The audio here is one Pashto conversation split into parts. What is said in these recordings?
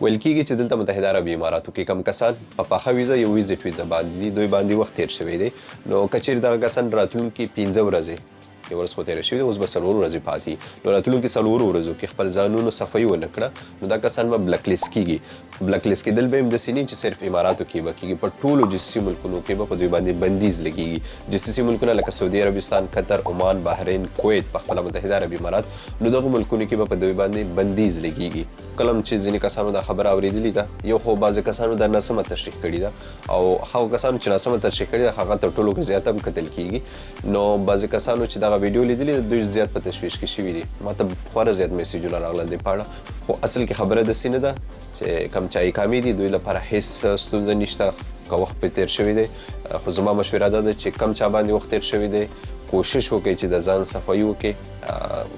ویل کېږي چې دلته متحده عربي اماراتو کې کم کسان په پاخه ویزه یو ویزټ ویزه باندې دي، دوی باندې وخت تېر شوی دی. نو که چېرې دغه کسان راتلونکي 15 ورځې یو ورځ خو تېره شوې ده، اوس به 4 ورځې پاتې. نو راتلونکي 4 ورځو کې خپل ځانونو صفایي ونه کړه نو دا کسان به بلک لیست کېږي. بلک لیست کېدل به هم داسې نه چې صرف اماراتو کې به کېږي، په ټولو جسسي ملکونو کې به په دوی باندې بندیز لګېږي. جسسي ملکونه لکه سعودي عربستان، قطر، عمان، بحرین، کویت په خپله متحده عربي امارات، نو دغو ملکونو کې به په دوی باندې بندیز لګېږي. کله چې ځینې کسانو دا خبره اورېدلې ده، یو خو بعضې کسانو دا ناسمه تشریح کړې ده او هغو کسانو چې ناسمه تشریح کړې ده هغه تر ټولو زیات هم کتل کېږي. نو بعضې کسانو چې دغه ویډیو لیدلې ده دوی زیات په تشویش کې شوي دي. ما ته خورا زیات میسیجونه راغلل دې په اړه، خو اصل کې خبره داسې نه ده چې کم چې اقامې دي دوی لپاره هیڅ ستونزه نشته که وخت پرې تېر شوی دی. خو زما مشوره دا ده چې کم چا باندې وخت تېر شوی دی کوشش وکړئ چې د ځان صفایي وکړئ.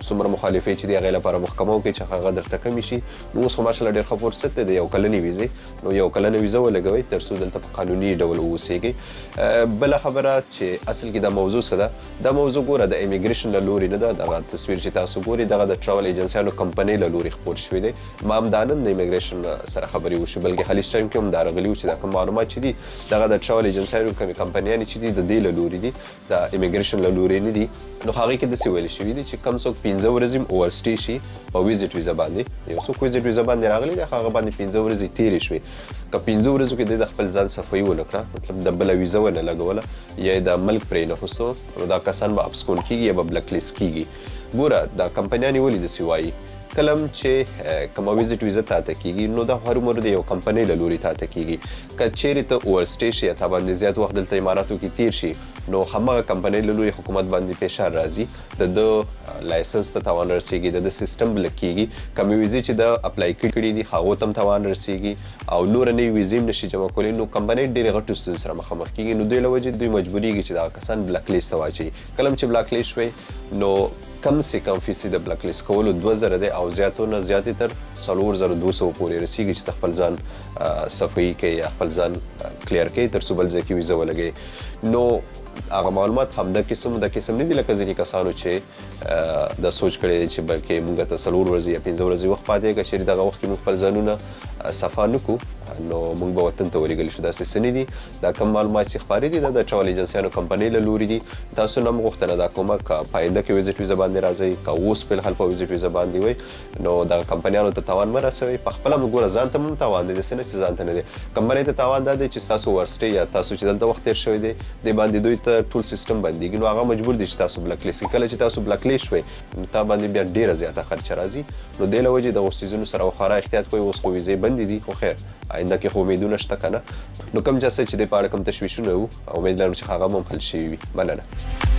څومره مخالفې چې دي هغې لپاره محکمه وکړئ چې هغه درته کمې شي. نو اوس خو ماشاءالله ډېر ښه فرصت دی د یو کلنې ویزې، نو یو کلنه ویزه ولګوئ تر څو دلته په قانوني ډول واوسیږئ. بله خبره چې اصل کې دا موضوع څه ده، دا موضوع ګوره د امیګریشن له لورې نه ده. دغه تصویر چې تاسو ګورئ دغه د ټراول ایجنسیانو کمپنۍ له لورې خپور شوی دی. ما هم دا نن د امیګریشن سره خبرې وشوې، بلکې خلیج ټایم کې هم دا راغلي وو چې دا کوم معلومات چې دي دغه د ټراول ایجنسیانو کومې کمپنیانې چې دي د دې له لورې دي، د امیګریشن له لورې نه دي. نو هغې کې داسې ویل شوي دي چې کم څوک 15 ورځې هم اوورسټې شي په ویزټ ویزه باندې، یو څوک ویزټ ویزه باندې راغلی دی هغه باندې 15 ورځې تېرې شوې، که 15 ورځو کې د خپل ځان صفایي ونه کړه، مطلب د بله ویزه ونه لګوله یا یې د ملک پرې نه خوستو، نو دا کسان به اپسکون کېږي یا به بلک لیست کېږي. ګوره دا کمپنیانې ولې داسې وایي، کله هم چې کومه ویزټ ویزه تاته کېږي نو دا هرومرو د یو کمپنۍ له لورې تاته کېږي. که چیرې ته اوورسټې شي یا تا باندې زیات وخت دلته اماراتو کې تېر شي نو همغه کمپنۍ له لورې حکومت باندې فشار راځي، د ده لایسنس ته تاوان رسېږي، د ده سیسټم بلک کېږي، کومې ویزې چې د اپلای کړي دي هغو ته هم تاوان رسېږي او نوره نوې ویزې هم نشي جمع کولی. نو کمپنۍ ډېرې غټو ستونزو سره مخامخ کېږي. نو دوی له وجې دوی مجبورېږي چې دغه کسان بلک لیست ته واچوي. کله هم چې بلک لیست شوی نو کم سے کم فیصد د بلک لیست کولو 2000 دی او زیاتو نه زیاتې تر 4200 پورې رسېږي چې ته خپل ځان صفایي کوي یا خپل ځان کلیر کوي تر څو بل ځای کې ویزه ولګوي. نو هغه معلومات همدا قسم نه دي لکه ځینې کسانو چې دا سوچ کړی دی چې بلکې موږ ته 4 ورځې یا 15 ورځې وخت پاتې که چېرې دغه وخت کې موږ خپل ځانونه صفا نه کړو نو موږ به وطن ته ولېږلی شو. داسې څه نه دي. دا کوم معلومات چې خپارې دي دا د ټراول ایجنسیانو کمپنۍ له لورې دي. تاسو نه هم غوښتنه دا کومه که په آینده کې ویزټ ویزه باندې راځئ، که اوس فلحال په ویزټ ویزه باندې وئ نو دغه کمپنیانو ته تاوان مه رسوئ. په خپله هم ګوره ځان ته هم تاوان دی، داسې نه چې ځان ته نه دی. کمپنۍ ته تاوان دا دی چې ستاسو ورسټې یا تاسو چې دلته وخت تېر شوی دی دې باندې دوی ته ټول سیسټم بندېږي، نو هغه مجبور دي چې تاسو بلک لیست کړي. کله چې تاسو بلک لیست شوئ نو تا باندې بیا ډېره زیاته خرچه راځي. نو دې له وجې دغو څیزونو سره خورا احتیاط کوئ. اوس خو ویزې بندې دي، خو خیر آینده کې خو امیدونه شته که نه. نو کوم چا چې دې په اړه کوم تشویشونه وو امید لرم چې هغه هم حل شوي وي. مننه.